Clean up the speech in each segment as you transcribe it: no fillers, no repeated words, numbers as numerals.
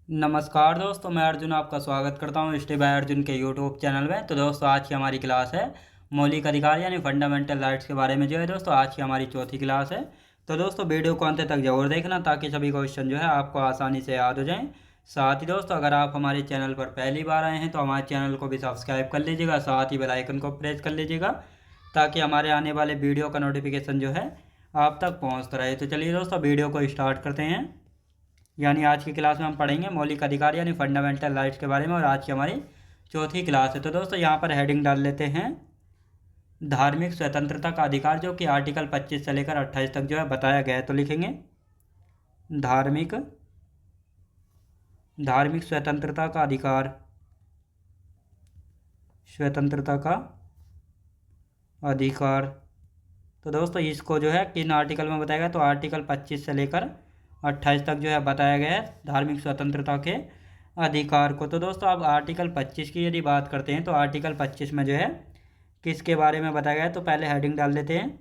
नमस्कार दोस्तों, मैं अर्जुन आपका स्वागत करता हूँ स्टे बाय अर्जुन के यूट्यूब चैनल में। तो दोस्तों, आज की हमारी क्लास है मौलिक अधिकार यानी फंडामेंटल राइट्स के बारे में। जो है दोस्तों, आज की हमारी चौथी क्लास है। तो दोस्तों, वीडियो को अंत तक जरूर देखना ताकि सभी क्वेश्चन जो है आपको आसानी से याद हो जाएं। साथ ही दोस्तों, अगर आप हमारे चैनल पर पहली बार आए हैं तो हमारे चैनल को भी सब्सक्राइब कर लीजिएगा, साथ ही बेल आइकन को प्रेस कर लीजिएगा ताकि हमारे आने वाले वीडियो का नोटिफिकेशन जो है आप तक पहुँचता रहे। तो चलिए दोस्तों, वीडियो को स्टार्ट करते हैं। यानी आज की क्लास में हम पढ़ेंगे मौलिक अधिकार यानी फंडामेंटल राइट्स के बारे में, और आज की हमारी चौथी क्लास है। तो दोस्तों, यहाँ पर हेडिंग डाल लेते हैं धार्मिक स्वतंत्रता का अधिकार, जो कि आर्टिकल 25 से लेकर 28 तक जो है बताया गया है। तो लिखेंगे धार्मिक धार्मिक स्वतंत्रता का अधिकार, स्वतंत्रता का अधिकार। तो दोस्तों, इसको जो है किन आर्टिकल में बताया गया, तो आर्टिकल 25 से लेकर 28 तक जो है बताया गया है धार्मिक स्वतंत्रता के अधिकार को। तो दोस्तों, अब आर्टिकल 25 की यदि बात करते हैं तो आर्टिकल 25 में जो है किसके बारे में बताया गया है, तो पहले हेडिंग डाल देते हैं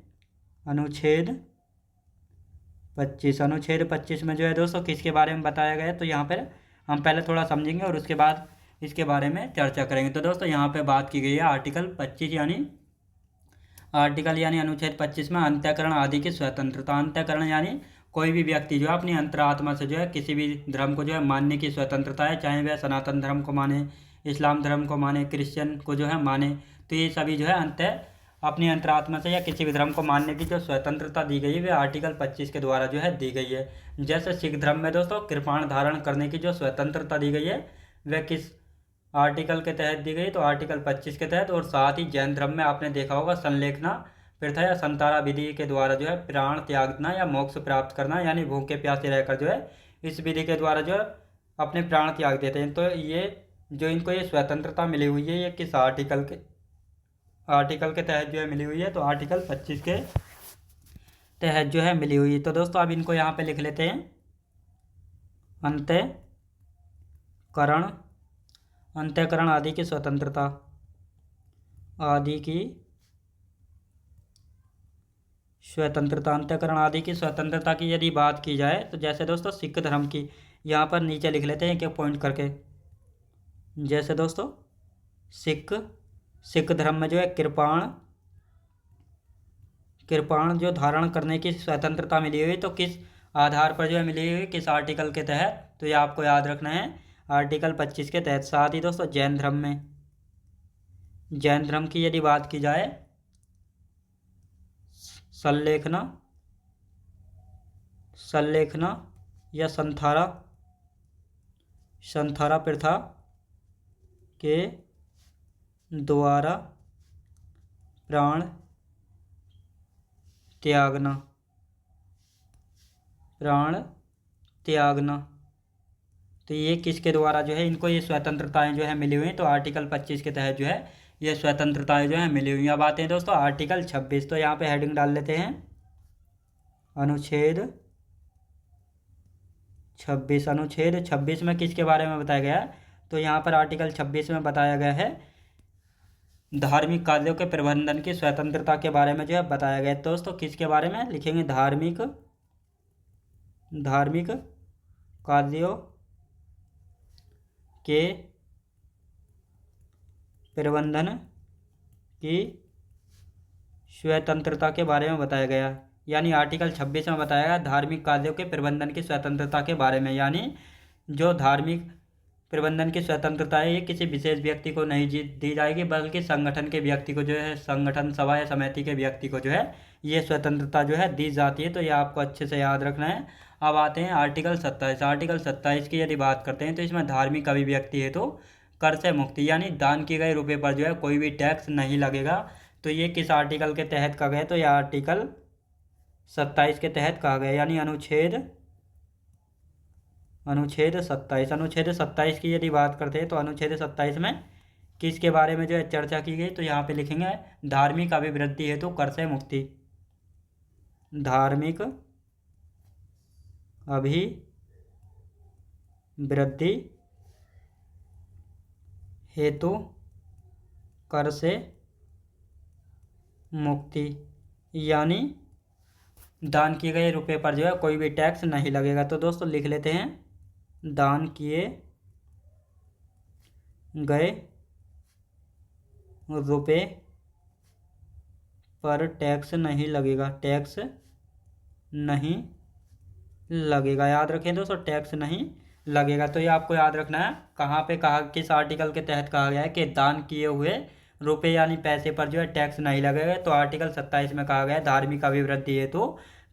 अनुच्छेद 25। अनुच्छेद 25 में जो है दोस्तों किसके बारे में बताया गया है, तो यहाँ पर हम पहले थोड़ा समझेंगे और उसके बाद इसके बारे में चर्चा करेंगे। तो दोस्तों, यहाँ पर बात की गई है आर्टिकल 25 यानी अनुच्छेद 25 में अंतःकरण आदि की स्वतंत्रता। अंतःकरण यानी कोई भी व्यक्ति जो है अपनी अंतरात्मा से जो है किसी भी धर्म को जो है मानने की स्वतंत्रता है, चाहे वह सनातन धर्म को माने, इस्लाम धर्म को माने, क्रिश्चियन को जो है माने। तो ये सभी जो है अपनी अंतरात्मा से या किसी भी धर्म को मानने की जो स्वतंत्रता दी गई है वह आर्टिकल 25 के द्वारा जो है दी गई है। जैसे सिख धर्म में दोस्तों कृपाण धारण करने की जो स्वतंत्रता दी गई है वह किस आर्टिकल के तहत दी गई, तो आर्टिकल 25 के तहत। और साथ ही जैन धर्म में आपने देखा होगा संलेखना प्रथा या संतारा विधि के द्वारा जो है प्राण त्यागना या मोक्ष प्राप्त करना, यानी भूखे प्यासे रहकर जो है इस विधि के द्वारा जो है अपने प्राण त्याग देते हैं। तो ये जो इनको ये स्वतंत्रता मिली हुई है ये किस आर्टिकल के तहत जो है मिली हुई है, तो आर्टिकल 25 के तहत जो है मिली हुई है। तो दोस्तों, अब इनको यहाँ पे लिख लेते हैं अंतःकरण अंतःकरण आदि की स्वतंत्रता, आदि की स्वतंत्रता। अंतःकरण आदि की स्वतंत्रता की यदि बात की जाए तो जैसे दोस्तों सिख धर्म की, यहाँ पर नीचे लिख लेते हैं एक एक पॉइंट करके। जैसे दोस्तों सिख धर्म में जो है कृपाण जो धारण करने की स्वतंत्रता मिली हुई, तो किस आधार पर जो है मिली हुई, किस आर्टिकल के तहत, तो ये आपको याद रखना है आर्टिकल 25 के तहत। साथ ही दोस्तों जैन धर्म की यदि बात की जाए संलेखना या संथारा प्रथा के द्वारा प्राण त्यागना। तो ये किसके द्वारा जो है इनको ये स्वतंत्रताएं जो है मिली हुई हैं, तो आर्टिकल 25 के तहत जो है ये स्वतंत्रताएं जो है मिली हुई हैं। अब आते हैं दोस्तों आर्टिकल 26। तो यहाँ पे हेडिंग डाल लेते हैं अनुच्छेद 26। अनुच्छेद 26 में किसके बारे में बताया गया है, तो यहाँ पर आर्टिकल 26 में बताया गया है धार्मिक कार्यों के प्रबंधन की स्वतंत्रता के बारे में जो है बताया गया है। दोस्तों, किसके बारे में लिखेंगे, धार्मिक कार्यों के प्रबंधन की स्वतंत्रता के बारे में बताया गया। यानी आर्टिकल 26 में बताया गया धार्मिक कार्यों के प्रबंधन की स्वतंत्रता के बारे में, यानी जो धार्मिक प्रबंधन की स्वतंत्रता है ये किसी विशेष व्यक्ति को नहीं दी जाएगी, बल्कि संगठन के व्यक्ति को जो है, संगठन सभा या समिति के व्यक्ति को जो है ये स्वतंत्रता जो है दी जाती है। तो ये आपको अच्छे से याद रखना है। अब आते हैं आर्टिकल 27। आर्टिकल 27 की यदि बात करते हैं तो इसमें धार्मिक अभिव्यक्ति है तो कर से मुक्ति, यानी दान किए गए रुपये पर जो है कोई भी टैक्स नहीं लगेगा। तो ये किस आर्टिकल के तहत कहा गया, तो यह आर्टिकल 27 के तहत कहा गया, यानी अनुच्छेद 27। अनुच्छेद 27 की यदि बात करते हैं तो अनुच्छेद 27 में किसके बारे में जो है चर्चा की गई, तो यहाँ पे लिखेंगे धार्मिक अभिवृद्धि हेतु कर से मुक्ति। धार्मिक अभिवृद्धि हेतु कर से मुक्ति, यानी दान किए गए रुपये पर जो है कोई भी टैक्स नहीं लगेगा। तो दोस्तों लिख लेते हैं दान किए गए रुपए पर टैक्स नहीं लगेगा, टैक्स नहीं लगेगा। याद रखें दोस्तों, टैक्स नहीं लगेगा। तो ये आपको याद रखना है, कहाँ पे कहा, किस आर्टिकल के तहत कहा गया है कि दान किए हुए रुपए यानी पैसे पर जो है टैक्स नहीं लगेगा। तो आर्टिकल 27 में कहा गया है धार्मिक अभिवृद्धि हेतु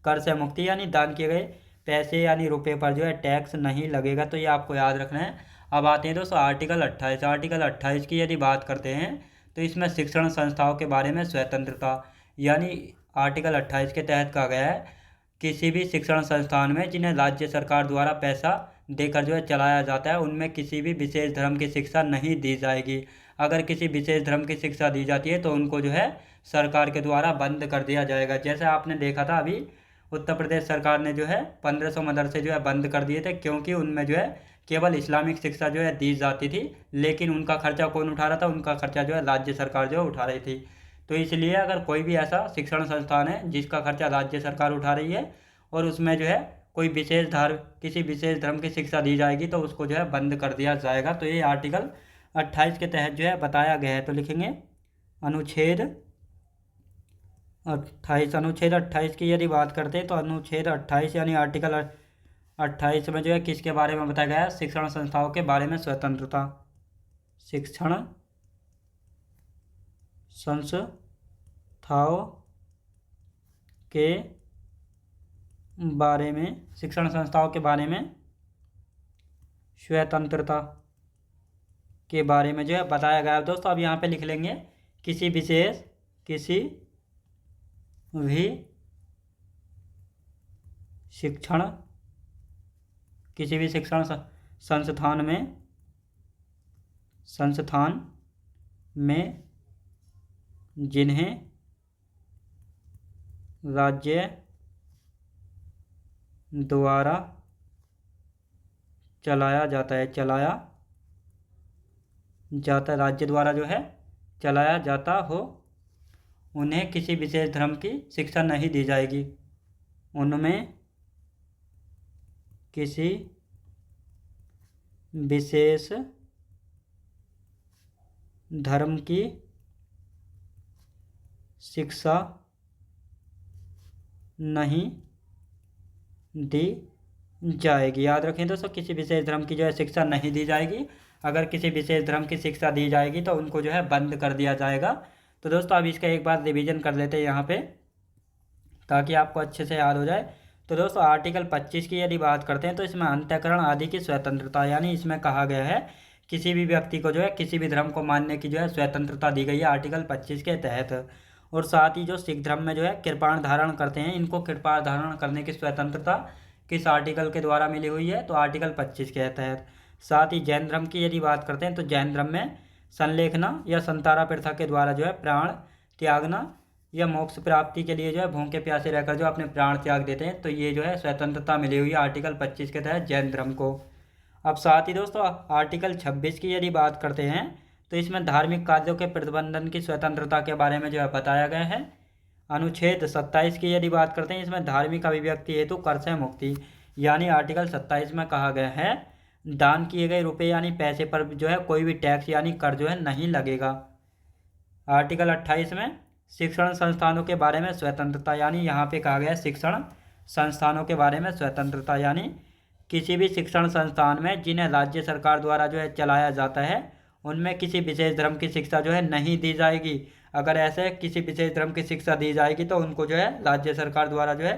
कर से मुक्ति, यानी दान किए गए पैसे यानी रुपए पर जो है टैक्स नहीं लगेगा। तो ये आपको याद रखना है। अब आते हैं दोस्तों आर्टिकल 28। आर्टिकल 28 की यदि बात करते हैं तो इसमें शिक्षण संस्थाओं के बारे में स्वतंत्रता, यानी आर्टिकल 28 के तहत कहा गया है किसी भी शिक्षण संस्थान में जिन्हें राज्य सरकार द्वारा पैसा देकर जो है चलाया जाता है, उनमें किसी भी विशेष धर्म की शिक्षा नहीं दी जाएगी। अगर किसी विशेष धर्म की शिक्षा दी जाती है तो उनको जो है सरकार के द्वारा बंद कर दिया जाएगा। जैसे आपने देखा था अभी उत्तर प्रदेश सरकार ने जो है 1500 मदरसे जो है बंद कर दिए थे, क्योंकि उनमें जो है केवल इस्लामिक शिक्षा जो है दी जाती थी, लेकिन उनका खर्चा कौन उठा रहा था, उनका खर्चा जो है राज्य सरकार जो है उठा रही थी। तो इसलिए अगर कोई भी ऐसा शिक्षण संस्थान है जिसका खर्चा राज्य सरकार उठा रही है और उसमें जो है कोई विशेष धर्म, किसी विशेष धर्म की शिक्षा दी जाएगी तो उसको जो है बंद कर दिया जाएगा। तो ये आर्टिकल 28 के तहत जो है बताया गया है। तो लिखेंगे अनुच्छेद 28। अनुच्छेद 28 की यदि बात करते हैं तो अनुच्छेद 28 यानी आर्टिकल 28 में जो है किसके बारे में बताया गया है, शिक्षण संस्थाओं के बारे में स्वतंत्रता। शिक्षण संस्थाओं के बारे में, शिक्षण संस्थाओं के बारे में स्वतंत्रता के बारे में जो है बताया गया है। दोस्तों अब यहाँ पे लिख लेंगे किसी भी शिक्षण संस्थान में जिन्हें राज्य द्वारा चलाया जाता है, राज्य द्वारा जो है चलाया जाता हो, उन्हें किसी विशेष धर्म की शिक्षा नहीं दी जाएगी। उनमें किसी विशेष धर्म की शिक्षा नहीं दी जाएगी। याद रखें दोस्तों, किसी विशेष धर्म की जो है शिक्षा नहीं दी जाएगी। अगर किसी विशेष धर्म की शिक्षा दी जाएगी तो उनको जो है बंद कर दिया जाएगा। तो दोस्तों अब इसका एक बार रिवीजन कर लेते हैं यहाँ पे, ताकि आपको अच्छे से याद हो जाए। तो दोस्तों आर्टिकल 25 की यदि बात करते हैं तो इसमें अंतःकरण आदि की स्वतंत्रता, यानी इसमें कहा गया है किसी भी व्यक्ति को जो है किसी भी धर्म को मानने की जो है स्वतंत्रता दी गई है आर्टिकल 25 के तहत। और साथ ही जो सिख धर्म में जो है कृपाण धारण करते हैं, इनको कृपाण धारण करने की स्वतंत्रता किस आर्टिकल के द्वारा मिली हुई है, तो आर्टिकल 25 के तहत। साथ ही जैन धर्म की यदि बात करते हैं तो जैन धर्म में संलेखना या संतारा प्रथा के द्वारा जो है प्राण त्यागना या मोक्ष प्राप्ति के लिए जो है भूखे प्यासे रहकर जो अपने प्राण त्याग देते हैं, तो ये जो है स्वतंत्रता मिली हुई है आर्टिकल 25 के तहत जैन धर्म को। अब साथ ही दोस्तों आर्टिकल 26 की यदि बात करते हैं तो इसमें धार्मिक कार्यों के प्रतिबंधन की स्वतंत्रता के बारे में जो है बताया गया है। अनुच्छेद 27 की यदि बात करते हैं इसमें धार्मिक अभिव्यक्ति हेतु कर से मुक्ति, यानी आर्टिकल 27 में कहा गया है दान किए गए रुपए यानी पैसे पर जो है कोई भी टैक्स यानी कर जो है नहीं लगेगा। आर्टिकल 28 में शिक्षण संस्थानों के बारे में स्वतंत्रता, यानी यहाँ पे कहा गया है शिक्षण संस्थानों के बारे में स्वतंत्रता, यानी किसी भी शिक्षण संस्थान में जिन्हें राज्य सरकार द्वारा जो है चलाया जाता है उनमें किसी विशेष धर्म की शिक्षा जो है नहीं दी जाएगी। अगर ऐसे किसी विशेष धर्म की शिक्षा दी जाएगी तो उनको जो है राज्य सरकार द्वारा जो है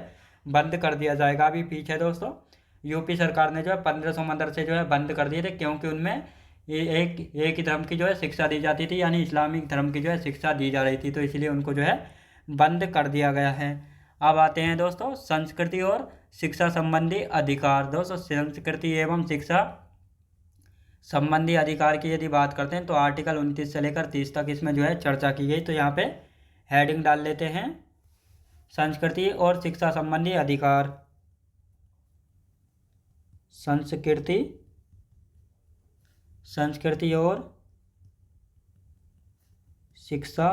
बंद कर दिया जाएगा। अभी पीछे दोस्तों यूपी सरकार ने जो है 1500 मदरसे जो है बंद कर दिए थे, क्योंकि उनमें एक ही धर्म की जो है शिक्षा दी जाती थी, यानी इस्लामिक धर्म की जो है शिक्षा दी जा रही थी, तो इसलिए उनको जो है बंद कर दिया गया है। अब आते हैं दोस्तों संस्कृति और शिक्षा संबंधी अधिकार। दोस्तों संस्कृति एवं शिक्षा संबंधी अधिकार की यदि बात करते हैं तो आर्टिकल 29 से लेकर 30 तक इसमें जो है चर्चा की गई। तो यहाँ पे हेडिंग डाल लेते हैं संस्कृति और शिक्षा संबंधी अधिकार। संस्कृति और शिक्षा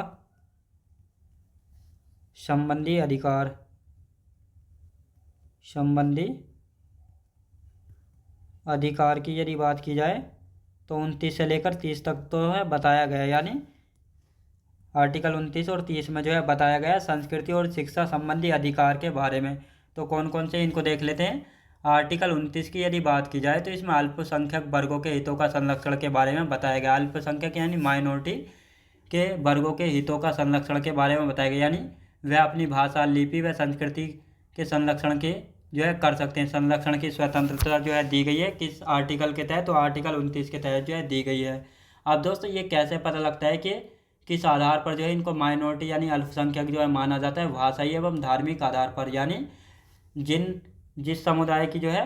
संबंधी अधिकार अधिकार की यदि बात की जाए तो 29 से लेकर 30 तक तो है बताया गया, यानी आर्टिकल 29 और 30 में जो है बताया गया संस्कृति और शिक्षा संबंधी अधिकार के बारे में। तो कौन कौन से इनको देख लेते हैं। आर्टिकल 29 की यदि बात की जाए तो इसमें अल्पसंख्यक वर्गों के हितों का संरक्षण के बारे में बताया गया। अल्पसंख्यक यानी माइनॉरिटी के वर्गों के हितों का संरक्षण के बारे में बताया गया, यानी वह अपनी भाषा, लिपि व संस्कृति के संरक्षण के जो है कर सकते हैं। संरक्षण की स्वतंत्रता जो है दी गई है किस आर्टिकल के तहत, तो आर्टिकल 29 के तहत जो है दी गई है। अब दोस्तों ये कैसे पता लगता है कि किस आधार पर जो है इनको माइनॉरिटी यानी अल्पसंख्यक जो है माना जाता है। भाषाई एवं धार्मिक आधार पर, यानी जिस समुदाय की जो है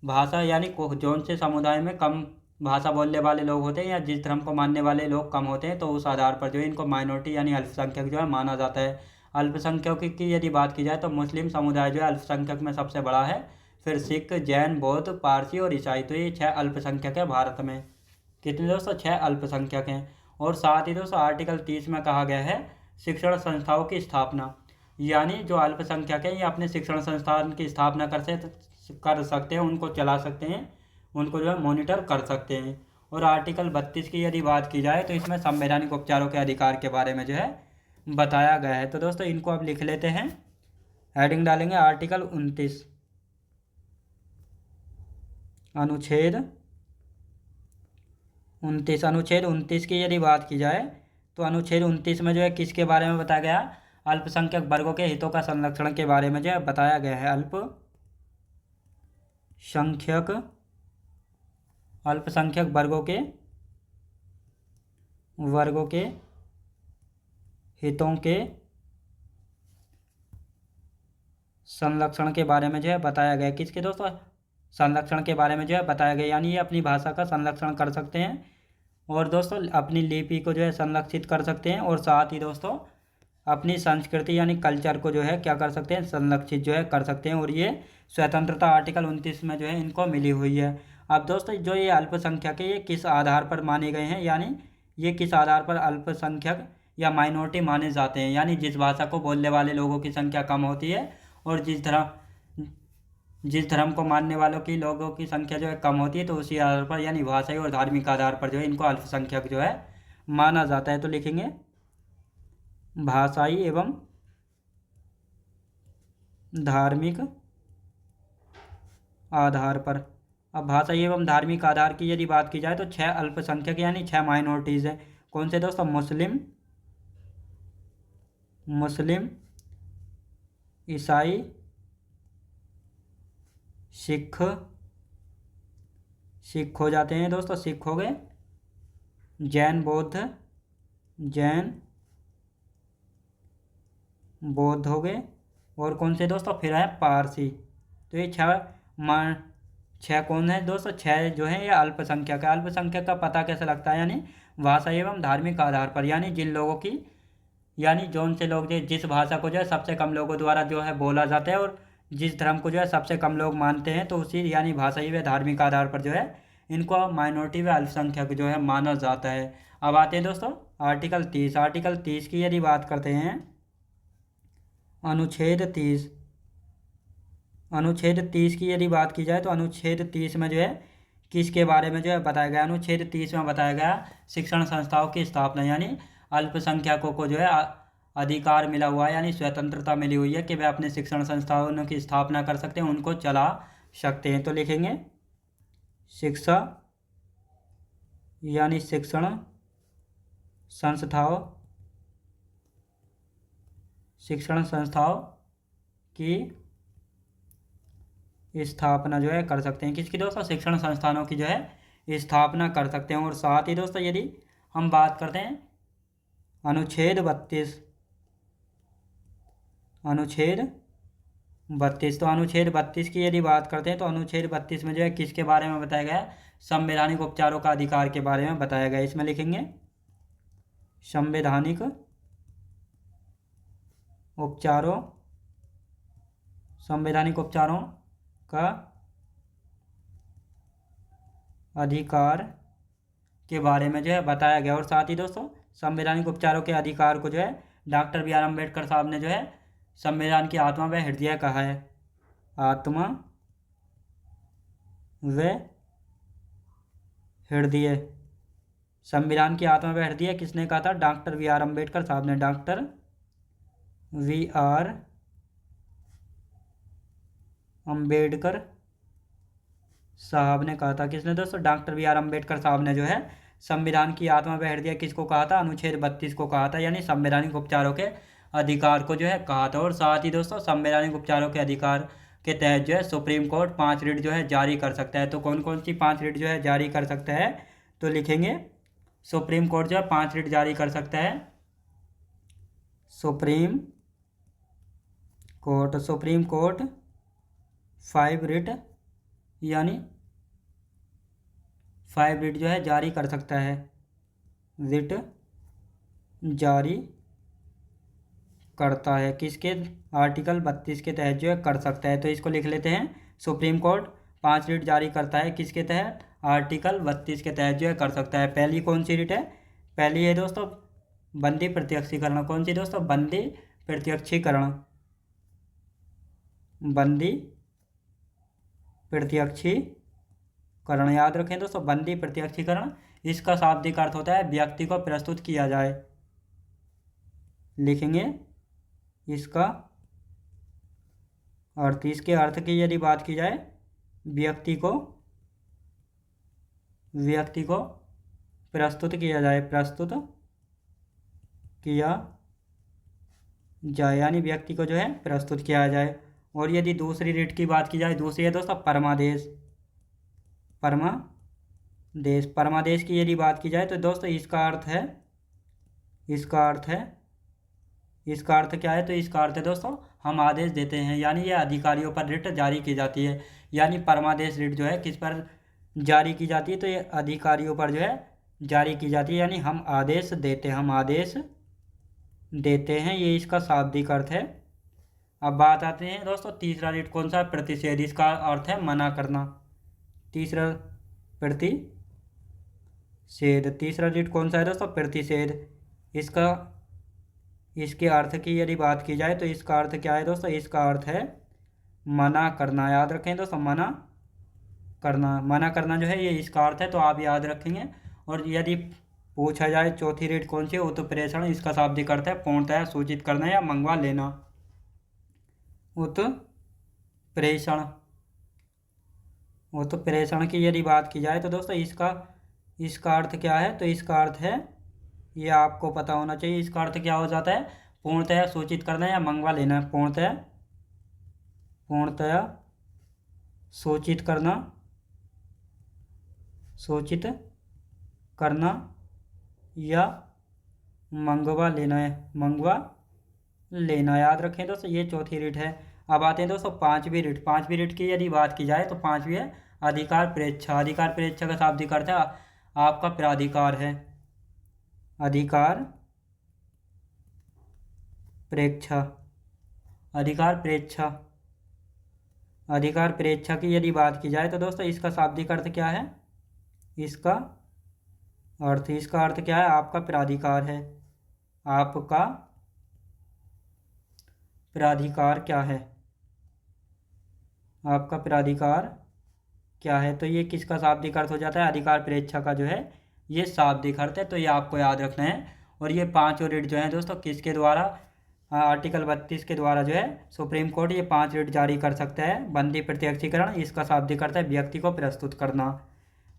भाषा, यानी जौन से समुदाय में कम भाषा बोलने वाले लोग होते हैं या जिस धर्म को मानने वाले लोग कम होते हैं, तो उस आधार पर जो है इनको माइनॉरिटी यानी अल्पसंख्यक जो है माना जाता है। अल्पसंख्यकों की यदि बात की जाए तो मुस्लिम समुदाय जो है अल्पसंख्यक में सबसे बड़ा है, फिर सिख, जैन, बौद्ध, पारसी और ईसाई। तो ये 6 अल्पसंख्यक है भारत में। कितने दोस्तों, 6 अल्पसंख्यक हैं। और साथ ही दोस्तों आर्टिकल 30 में कहा गया है शिक्षण संस्थाओं की स्थापना, यानी जो अल्पसंख्यक है ये अपने शिक्षण संस्थान की स्थापना कर सकते हैं, उनको चला सकते हैं, उनको जो है मॉनिटर कर सकते हैं। और आर्टिकल 32 की यदि बात की जाए तो इसमें संवैधानिक उपचारों के अधिकार के बारे में जो है बताया गया है। तो दोस्तों इनको अब लिख लेते हैं, हेडिंग डालेंगे आर्टिकल 29 अनुच्छेद 29। अनुच्छेद 29 की यदि बात की जाए तो अनुच्छेद 29 में जो है किसके बारे में बताया गया, अल्पसंख्यक वर्गों के हितों का संरक्षण के बारे में जो है बताया गया है। अल्पसंख्यक वर्गों के हितों के संरक्षण के बारे में जो है बताया गया। किसके दोस्तों, संरक्षण के बारे में जो है बताया गया, यानी ये अपनी भाषा का संरक्षण कर सकते हैं और दोस्तों अपनी लिपि को जो है संरक्षित कर सकते हैं, और साथ ही दोस्तों अपनी संस्कृति यानी कल्चर को जो है क्या कर सकते हैं, संरक्षित जो है कर सकते हैं। और ये स्वतंत्रता आर्टिकल 29 में जो है इनको मिली हुई है। अब दोस्तों जो ये अल्पसंख्यक है ये किस आधार पर माने गए हैं, यानी ये किस आधार पर अल्पसंख्यक या माइनॉरिटी माने जाते हैं, यानी जिस भाषा को बोलने वाले लोगों की संख्या कम होती है और जिस धर्म को मानने वालों की लोगों की संख्या जो है कम होती है, तो उसी आधार पर यानी भाषाई और धार्मिक आधार पर जो है इनको अल्पसंख्यक जो है माना जाता है। तो लिखेंगे भाषाई एवं धार्मिक आधार पर। अब भाषाई एवं धार्मिक आधार की यदि बात की जाए तो 6 अल्पसंख्यक यानी 6 माइनॉरिटीज़ है। कौन से दोस्तों, मुस्लिम, ईसाई, सिख हो जाते हैं दोस्तों, सिख हो गए, जैन बौद्ध हो गए, और कौन से दोस्तों फिर है पारसी। तो ये 6 कौन है दोस्तों, 6 जो है ये अल्पसंख्यक है। अल्पसंख्यक का पता कैसे लगता है, यानी भाषा एवं धार्मिक आधार पर, यानी जिन लोगों की, यानी जौन से लोग जिस भाषा को जो है सबसे कम लोगों द्वारा जो है बोला जाता है और जिस धर्म को जो है सबसे कम लोग मानते हैं, तो उसी यानी भाषाई व धार्मिक आधार पर जो है इनको माइनॉरिटी व अल्पसंख्यक जो है माना जाता है। अब आते हैं दोस्तों आर्टिकल 30। आर्टिकल 30 की यदि बात करते हैं, अनुच्छेद 30 की यदि बात की जाए तो अनुच्छेद 30 में जो है किसके बारे में जो है बताया गया, अनुच्छेद 30 में बताया गया शिक्षण संस्थाओं की स्थापना, यानी अल्पसंख्यकों को जो है अधिकार मिला हुआ है, यानी स्वतंत्रता मिली हुई है कि वे अपने शिक्षण संस्थानों की स्थापना कर सकते हैं, उनको चला सकते हैं। तो लिखेंगे शिक्षा यानी शिक्षण संस्थाओं की स्थापना जो है कर सकते हैं। किसकी दोस्तों, शिक्षण संस्थानों की जो है स्थापना कर सकते हैं। और साथ ही दोस्तों यदि हम बात करते हैं अनुच्छेद 32, तो अनुच्छेद 32 की यदि बात करते हैं तो अनुच्छेद 32 में जो है किसके बारे में बताया गया, संवैधानिक उपचारों का अधिकार के बारे में बताया गया। इसमें लिखेंगे संवैधानिक उपचारों का अधिकार के बारे में जो है बताया गया। और साथ ही दोस्तों संवैधानिक उपचारों के अधिकार को जो है डॉक्टर बी आर अम्बेडकर साहब ने जो है संविधान की आत्मा व हृदय कहा है, आत्मा व हृदय, संविधान की आत्मा व हृदय किसने कहा था? डॉक्टर बी आर अम्बेडकर साहब ने। डॉक्टर वी आर अम्बेडकर साहब ने कहा था। किसने दोस्तों? डॉक्टर बी आर अम्बेडकर साहब ने जो है संविधान की आत्मा व हृदय किसको कहा था? अनुच्छेद 32 को कहा था, यानी संवैधानिक उपचारों के अधिकार को जो है कहा था। और साथ ही दोस्तों संवैधानिक उपचारों के अधिकार के तहत जो है सुप्रीम कोर्ट 5 रिट जो है जारी कर सकता है। तो कौन कौन सी 5 रिट जो है जारी कर सकता है? तो लिखेंगे सुप्रीम कोर्ट जो है 5 रिट जारी कर सकता है। सुप्रीम कोर्ट 5 रिट, यानी 5 रिट जो है जारी कर सकता है। रिट जारी करता है किसके? आर्टिकल 32 के तहत जो है कर सकता है। तो इसको लिख लेते हैं, सुप्रीम कोर्ट 5 रिट जारी करता है किसके तहत? आर्टिकल 32 के तहत जो है कर सकता है। पहली कौन सी रिट है? पहली है दोस्तों बंदी प्रत्यक्षीकरण। कौन सी दोस्तों? बंदी प्रत्यक्षीकरण। बंदी प्रत्यक्षीकरण, याद रखें दोस्तों, बंदी प्रत्यक्षीकरण। इसका शाब्दिक अर्थ होता है व्यक्ति को प्रस्तुत किया जाए। लिखेंगे इसका अर्थ। इसके अर्थ की यदि बात की जाए, व्यक्ति को प्रस्तुत किया जाए, यानी व्यक्ति को जो है प्रस्तुत किया जाए। और यदि दूसरी रिट की बात की जाए, दूसरी है दोस्तों परमादेश। परमादेश की यदि बात की जाए तो दोस्तों इसका अर्थ क्या है? तो इसका अर्थ है दोस्तों हम आदेश देते हैं, यानी यह अधिकारियों पर रिट जारी की जाती है। यानी परमादेश रिट जो है किस पर जारी की जाती है? तो ये अधिकारियों पर जो है जारी की जाती है, यानी हम आदेश देते हैं। ये इसका शाब्दिक अर्थ है। अब बात आते हैं दोस्तों तीसरा रिट कौन सा? प्रतिषेध। इसका अर्थ है मना करना। तीसरा रिट कौन सा है दोस्तों? प्रतिषेध। इसके अर्थ की यदि बात की जाए तो इसका अर्थ क्या है दोस्तों? इसका अर्थ है मना करना। याद रखें दोस्तों, मना करना जो है ये इसका अर्थ है, तो आप याद रखेंगे। और यदि पूछा जाए चौथी रिट कौन सी है? उत्प्रेषण। इसका शाब्दिक अर्थ है पूर्णतया सूचित करना या मंगवा लेना। उत्प्रेषण की यदि बात की जाए तो दोस्तों इसका अर्थ क्या है? तो इसका अर्थ है, ये आपको पता होना चाहिए, इसका अर्थ क्या हो जाता है? पूर्णतया सूचित करना या मंगवा लेना। पूर्णतया सूचित करना या मंगवा लेना। याद रखें दोस्तों, ये चौथी रिट है। अब आते हैं दोस्तों पांचवी रिट की यदि बात की जाए तो पांचवी है अधिकार प्रेक्षा। अधिकार प्रेक्षा का शाब्दिक अर्थ है आपका प्राधिकार है। अधिकार प्रेक्षा की यदि बात की जाए तो दोस्तों इसका शाब्दिक अर्थ क्या है? इसका अर्थ क्या है? आपका प्राधिकार है। आपका प्राधिकार क्या है? आपका प्राधिकार क्या है? तो ये किसका शाब्दिक अर्थ हो जाता है? अधिकार प्रेक्षा का जो है ये शाब्दिक अर्थ है। तो ये आपको याद रखना है। और ये पांचों रिट जो है दोस्तों किसके द्वारा? आर्टिकल 32 के द्वारा जो है सुप्रीम कोर्ट ये 5 रिट जारी कर सकता है। बंदी प्रत्यक्षीकरण, इसका शाब्दिक अर्थ है व्यक्ति को प्रस्तुत करना।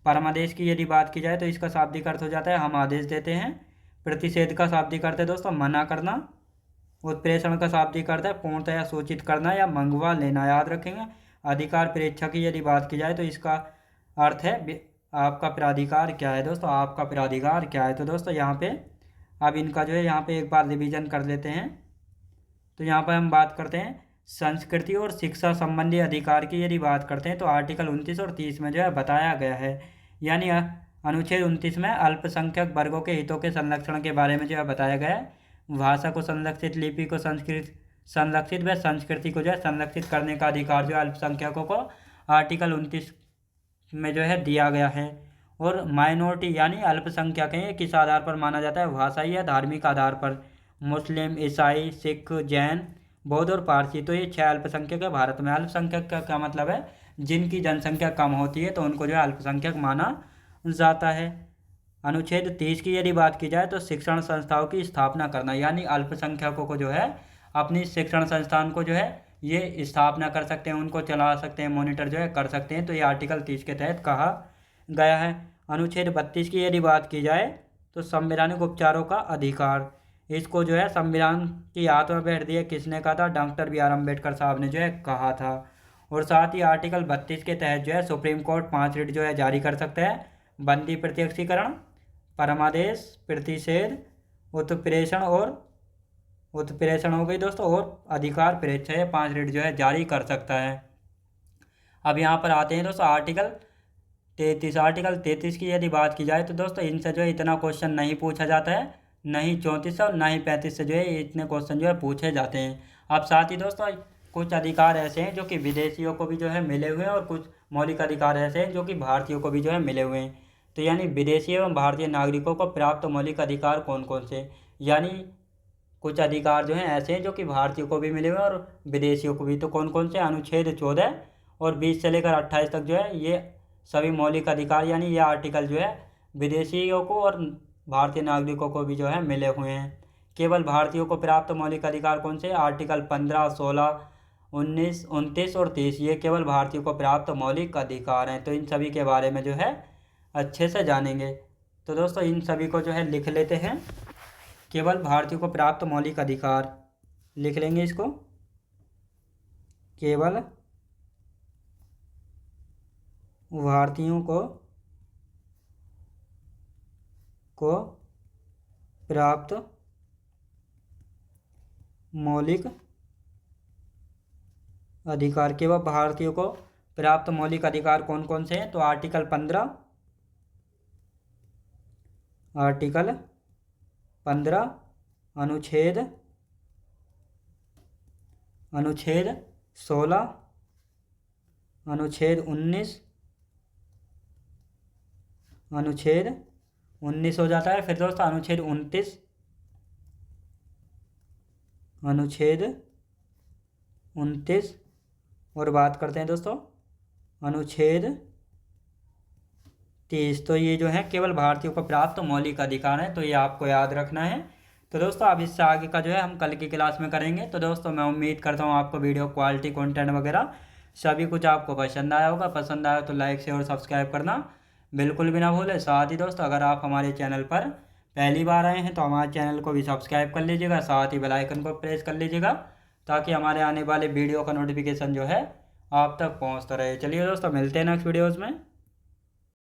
परमादेश की यदि बात की जाए तो इसका शाब्दिक अर्थ हो जाता है हम आदेश देते हैं। प्रतिषेध का शाब्दिक अर्थ है दोस्तों मना करना। उत्प्रेषण का शाब्दिक अर्थ है पूर्णतया सूचित करना या मंगवा लेना। याद रखेंगे। अधिकार प्रेक्षा की यदि बात की जाए तो इसका अर्थ है आपका प्राधिकार क्या है दोस्तों? आपका प्राधिकार क्या है? तो दोस्तों यहाँ पे अब इनका जो है यहाँ पे एक बार रिवीजन कर लेते हैं। तो यहाँ पर हम बात करते हैं संस्कृति और शिक्षा संबंधी अधिकार की यदि बात करते हैं तो आर्टिकल 29 और 30 में जो है बताया गया है, यानी अनुच्छेद 29 में अल्पसंख्यक वर्गों के हितों के संरक्षण के बारे में जो है बताया गया है। भाषा को संरक्षित, लिपि को संरक्षित व संस्कृति को जो है संरक्षित करने का अधिकार जो है अल्पसंख्यकों को आर्टिकल 29 में जो है दिया गया है। और माइनॉरिटी यानी अल्पसंख्यक हैं, ये किस आधार पर माना जाता है? भाषाई या धार्मिक आधार पर। मुस्लिम, ईसाई, सिख, जैन, बौद्ध और पारसी, तो ये 6 अल्पसंख्यक है भारत में। अल्पसंख्यक का क्या मतलब है? जिनकी जनसंख्या कम होती है तो उनको जो है अल्पसंख्यक माना जाता है। अनुच्छेद 30 की यदि बात की जाए तो शिक्षण संस्थाओं की स्थापना करना, यानी अल्पसंख्यकों को जो है अपनी शिक्षण संस्थान को जो है ये स्थापना कर सकते हैं, उनको चला सकते हैं, मॉनिटर जो है कर सकते हैं। तो ये आर्टिकल 30 के तहत कहा गया है। अनुच्छेद 32 की यदि बात की जाए तो संवैधानिक उपचारों का अधिकार, इसको जो है संविधान की आत्मा बैठ दिया किसने कहा था? डॉक्टर बी आर अम्बेडकर साहब ने जो है कहा था। और साथ ही आर्टिकल 32 के तहत जो है सुप्रीम कोर्ट 5 रिट जो है जारी कर सकता है। बंदी प्रत्यक्षीकरण, परमादेश, प्रतिषेध, उत्प्रेषण हो गई दोस्तों, और अधिकार परीक्षा, ये 5 रिट जो है जारी कर सकता है। अब यहाँ पर आते हैं दोस्तों आर्टिकल 33। आर्टिकल 33 की यदि बात की जाए तो दोस्तों इनसे जो है इतना क्वेश्चन नहीं पूछा जाता है, नहीं 34 से और ना ही 35 से जो है इतने क्वेश्चन जो है पूछे जाते हैं। अब साथ ही दोस्तों कुछ अधिकार ऐसे हैं जो कि विदेशियों को भी जो है मिले हुए हैं, और कुछ मौलिक अधिकार ऐसे हैं जो कि भारतीयों को भी जो है मिले हुए हैं। तो यानी विदेशी एवं भारतीय नागरिकों को प्राप्त मौलिक अधिकार कौन कौन से, यानी कुछ अधिकार जो हैं ऐसे हैं जो कि भारतीयों को भी मिले हुए हैं और विदेशियों को भी। तो कौन कौन से? अनुच्छेद 14 और 20 से लेकर 28 तक जो है ये सभी मौलिक अधिकार, यानी ये आर्टिकल जो है विदेशियों को और भारतीय नागरिकों को भी जो है मिले हुए हैं। केवल भारतीयों को प्राप्त मौलिक अधिकार कौन से? आर्टिकल 15, 16, 19, 29 और 30, ये केवल भारतीयों को प्राप्त मौलिक अधिकार हैं। तो इन सभी के बारे में जो है अच्छे से जानेंगे। तो दोस्तों इन सभी को जो है लिख लेते हैं। केवल भारतीयों को प्राप्त मौलिक अधिकार लिख लेंगे इसको, केवल भारतीयों को प्राप्त मौलिक अधिकार, केवल भारतीयों को प्राप्त मौलिक अधिकार कौन कौन से हैं? तो आर्टिकल 15, अनुच्छेद 16, अनुच्छेद 19 हो जाता है। फिर दोस्तों अनुच्छेद 29 और बात करते हैं दोस्तों अनुच्छेद 30। तो ये जो है केवल भारतीयों को प्राप्त मौलिक अधिकार है, तो ये आपको याद रखना है। तो दोस्तों अब इससे आगे का जो है हम कल की क्लास में करेंगे। तो दोस्तों मैं उम्मीद करता हूँ आपको वीडियो क्वालिटी, कंटेंट वगैरह सभी कुछ आपको पसंद आया होगा। पसंद आया तो लाइक, शेयर और सब्सक्राइब करना बिल्कुल भी ना भूलें। साथ ही दोस्तों अगर आप हमारे चैनल पर पहली बार आए हैं तो हमारे चैनल को भी सब्सक्राइब कर लीजिएगा, साथ ही बेल आइकन को प्रेस कर लीजिएगा ताकि हमारे आने वाले वीडियो का नोटिफिकेशन जो है आप तक पहुंचता रहे। चलिए दोस्तों मिलते हैं नेक्स्ट वीडियोज़ में।